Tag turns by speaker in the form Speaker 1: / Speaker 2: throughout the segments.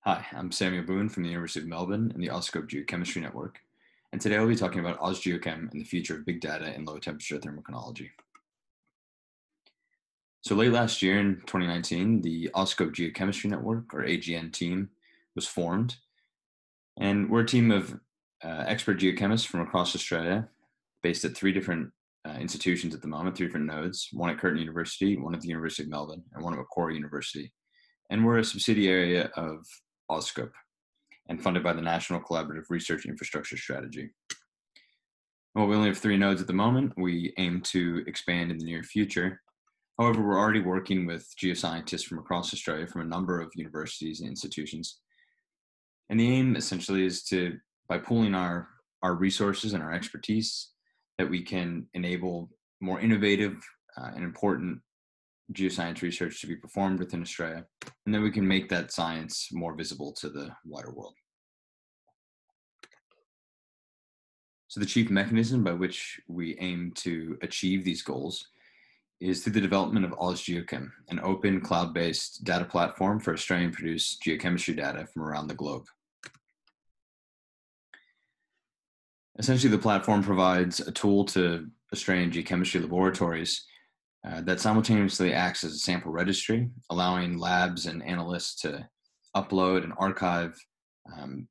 Speaker 1: Hi, I'm Samuel Boone from the University of Melbourne and the AusScope Geochemistry Network. And today I'll be talking about AusGeochem and the future of big data in low temperature thermochronology. So late last year in 2019, the AusScope Geochemistry Network, or AGN team, was formed. And we're a team of expert geochemists from across Australia, based at three different institutions at the moment, three different nodes, one at Curtin University, one at the University of Melbourne, and one at Macquarie University. And we're a subsidiary of AusScope and funded by the National Collaborative Research Infrastructure Strategy. Well, we only have three nodes at the moment. We aim to expand in the near future. However, we're already working with geoscientists from across Australia from a number of universities and institutions. And the aim essentially is to, by pooling our resources and our expertise, that we can enable more innovative and important geoscience research to be performed within Australia, and then we can make that science more visible to the wider world. So the chief mechanism by which we aim to achieve these goals is through the development of AusGeochem, an open cloud-based data platform for Australian-produced geochemistry data from around the globe. Essentially, the platform provides a tool to Australian geochemistry laboratories that simultaneously acts as a sample registry, allowing labs and analysts to upload and archive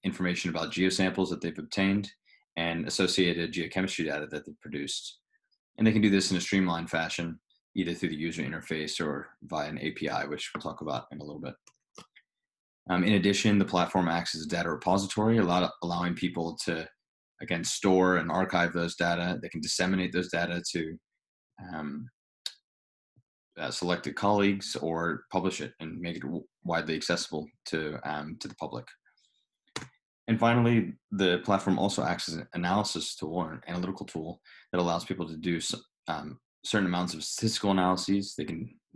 Speaker 1: information about geosamples that they've obtained and associated geochemistry data that they've produced. And they can do this in a streamlined fashion, either through the user interface or via an API, which we'll talk about in a little bit. In addition, the platform acts as a data repository, allowing people to, again, store and archive those data. They can disseminate those data to selected colleagues or publish it and make it widely accessible to the public. And finally, the platform also acts as an analysis tool or an analytical tool that allows people to do certain amounts of statistical analyses. They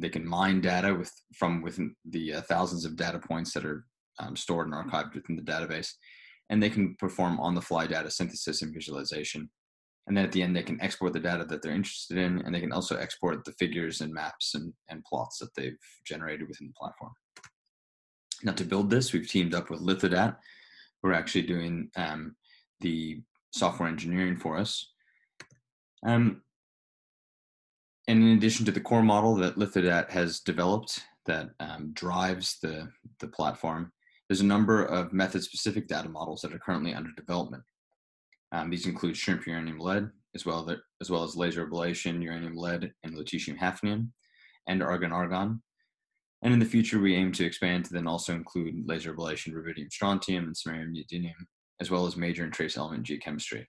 Speaker 1: can mine data from within the thousands of data points that are stored and archived within the database, and they can perform on-the-fly data synthesis and visualization. And then at the end, they can export the data that they're interested in, and they can also export the figures and maps and plots that they've generated within the platform. Now, to build this, we've teamed up with LithoDat, who are actually doing the software engineering for us. And in addition to the core model that LithoDat has developed that drives the platform, there's a number of method-specific data models that are currently under development. These include shrimp uranium lead, as well as laser ablation uranium lead and lutetium hafnium, and argon-argon. And in the future, we aim to expand to then also include laser ablation rubidium strontium and samarium neodymium, as well as major and trace element geochemistry.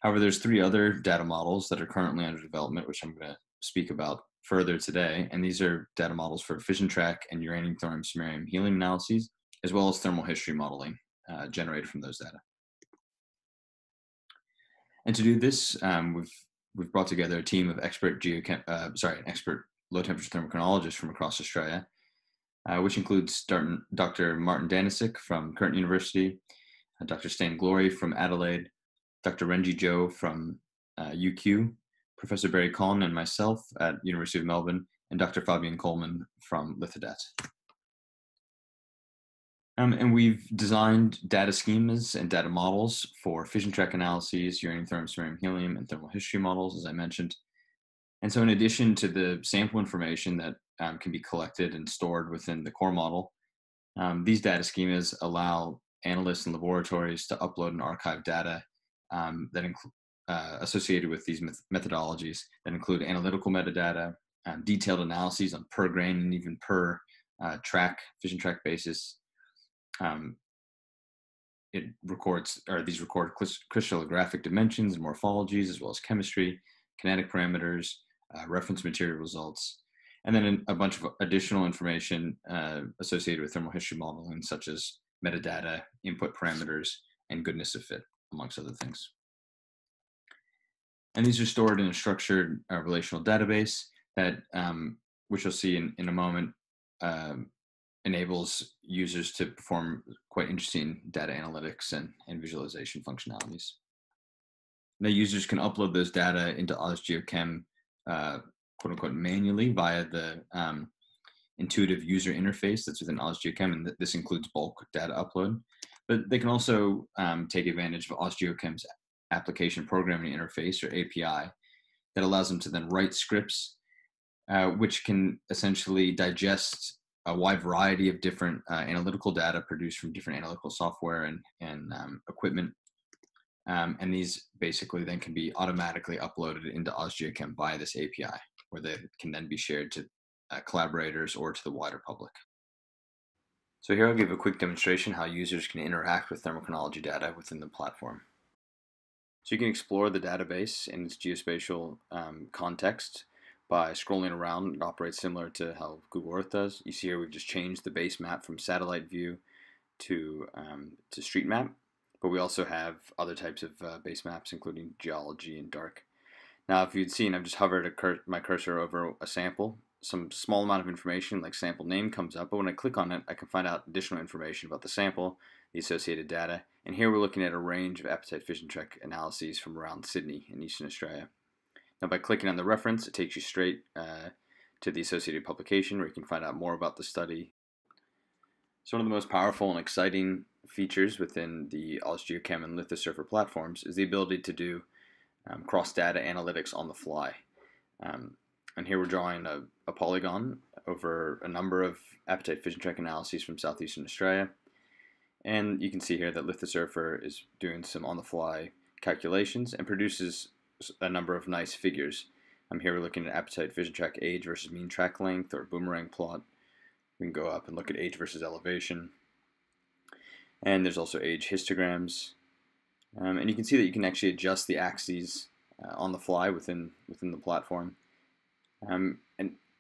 Speaker 1: However, there's three other data models that are currently under development, which I'm going to speak about further today. And these are data models for fission track and uranium, thorium, samarium, helium analyses, as well as thermal history modeling generated from those data. And to do this, we've brought together a team of expert low temperature thermochronologists from across Australia, which includes Dr. Martin Danisic from Curtin University, Dr. Stijn Glory from Adelaide, Dr. Renjie from UQ, Professor Barry Collin and myself at University of Melbourne, and Dr. Fabian Coleman from LithoDat. And we've designed data schemas and data models for fission track analyses, uranium, thorium, samarium, helium, and thermal history models, as I mentioned. And so in addition to the sample information that can be collected and stored within the core model, these data schemas allow analysts and laboratories to upload and archive data that associated with these methodologies that include analytical metadata, detailed analyses on per grain and even per fission track basis. These record crystallographic dimensions and morphologies, as well as chemistry, kinetic parameters, reference material results, and then a bunch of additional information associated with thermal history modeling, such as metadata, input parameters, and goodness of fit, amongst other things. And these are stored in a structured relational database that, which you'll see in a moment, enables users to perform quite interesting data analytics and visualization functionalities. Now, users can upload those data into AusGeochem, quote unquote, manually via the intuitive user interface that's within AusGeochem, and this includes bulk data upload. But they can also take advantage of AusGeochem's application programming interface, or API, that allows them to then write scripts which can essentially digest a wide variety of different analytical data produced from different analytical software and equipment. And these basically then can be automatically uploaded into AusGeochem via this API, where they can then be shared to collaborators or to the wider public. So here I'll give a quick demonstration how users can interact with thermochronology data within the platform. So you can explore the database in its geospatial context by scrolling around. It operates similar to how Google Earth does. You see here we've just changed the base map from satellite view to street map, but we also have other types of base maps, including geology and dark. Now, if you'd seen, I've just hovered my cursor over a sample. Some small amount of information, like sample name, comes up, but when I click on it, I can find out additional information about the sample, the associated data, and here we're looking at a range of appetite fission track analyses from around Sydney in Eastern Australia. Now, by clicking on the reference, it takes you straight to the associated publication, where you can find out more about the study. So one of the most powerful and exciting features within the AusGeochem and LithoSurfer platforms is the ability to do cross-data analytics on the fly. And here we're drawing a polygon over a number of appetite fission track analyses from southeastern Australia. And you can see here that LithoSurfer is doing some on-the-fly calculations and produces a number of nice figures. Here we're looking at appetite fission track age versus mean track length, or boomerang plot. We can go up and look at age versus elevation. And there's also age histograms. And you can see that you can actually adjust the axes on the fly within the platform. And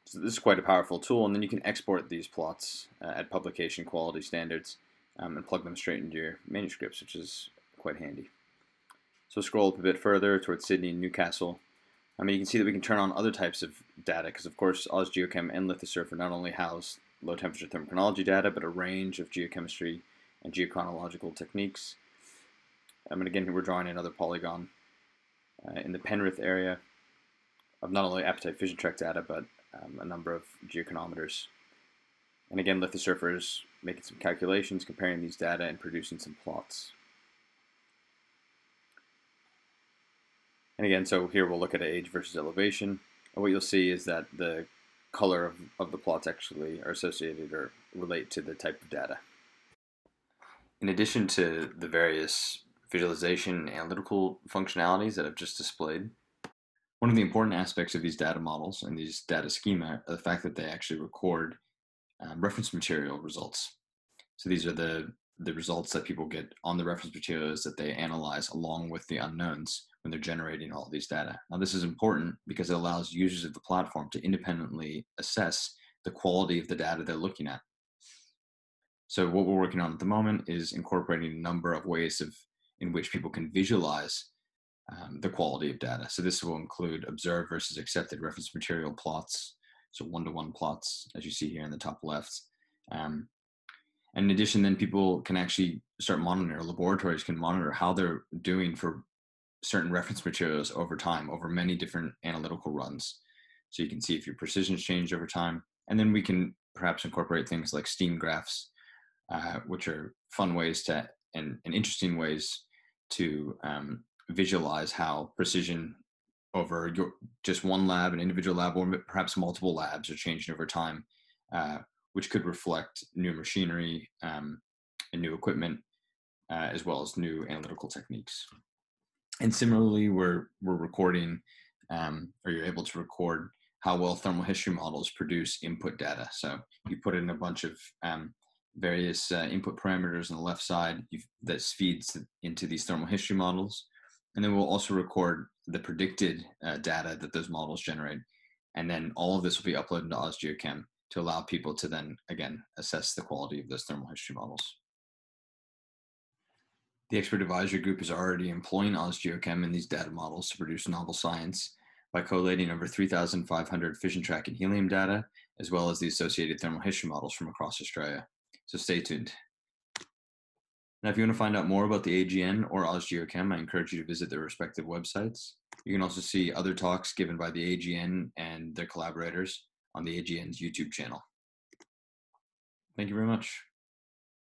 Speaker 1: so this is quite a powerful tool, and then you can export these plots at publication quality standards and plug them straight into your manuscripts, which is quite handy. So scroll up a bit further towards Sydney and Newcastle. You can see that we can turn on other types of data, because of course AusGeochem and LithoSurfer not only house low temperature thermochronology data, but a range of geochemistry and geochronological techniques. And again, we're drawing another polygon in the Penrith area of not only appetite fission track data, but a number of geochronometers. And again, LithoSurfer is making some calculations, comparing these data and producing some plots. And again, so here we'll look at age versus elevation. And what you'll see is that the color of the plots actually are associated or relate to the type of data. In addition to the various visualization and analytical functionalities that I've just displayed, one of the important aspects of these data models and these data schema are the fact that they actually record reference material results. So these are the results that people get on the reference materials that they analyze along with the unknowns when they're generating all these data. Now, this is important because it allows users of the platform to independently assess the quality of the data they're looking at. So what we're working on at the moment is incorporating a number of ways in which people can visualize the quality of data. So this will include observed versus accepted reference material plots, so one-to-one plots, as you see here in the top left. And in addition, then people can actually start monitoring, or laboratories can monitor how they're doing for certain reference materials over time, over many different analytical runs. So you can see if your precision's changed over time. And then we can perhaps incorporate things like steam graphs, which are fun ways to, and interesting ways to visualize how precision over just one lab, an individual lab, or perhaps multiple labs are changing over time, which could reflect new machinery and new equipment, as well as new analytical techniques. And similarly, we're recording, or you're able to record how well thermal history models produce input data. So you put in a bunch of various input parameters on the left side that feeds into these thermal history models. And then we'll also record the predicted data that those models generate. And then all of this will be uploaded to AusGeochem to allow people to then, again, assess the quality of those thermal history models. The expert advisory group is already employing AusGeochem in these data models to produce novel science by collating over 3,500 fission track and helium data, as well as the associated thermal history models from across Australia. So stay tuned. Now, if you want to find out more about the AGN or AusGeochem, I encourage you to visit their respective websites. You can also see other talks given by the AGN and their collaborators on the AGN's YouTube channel. Thank you very much.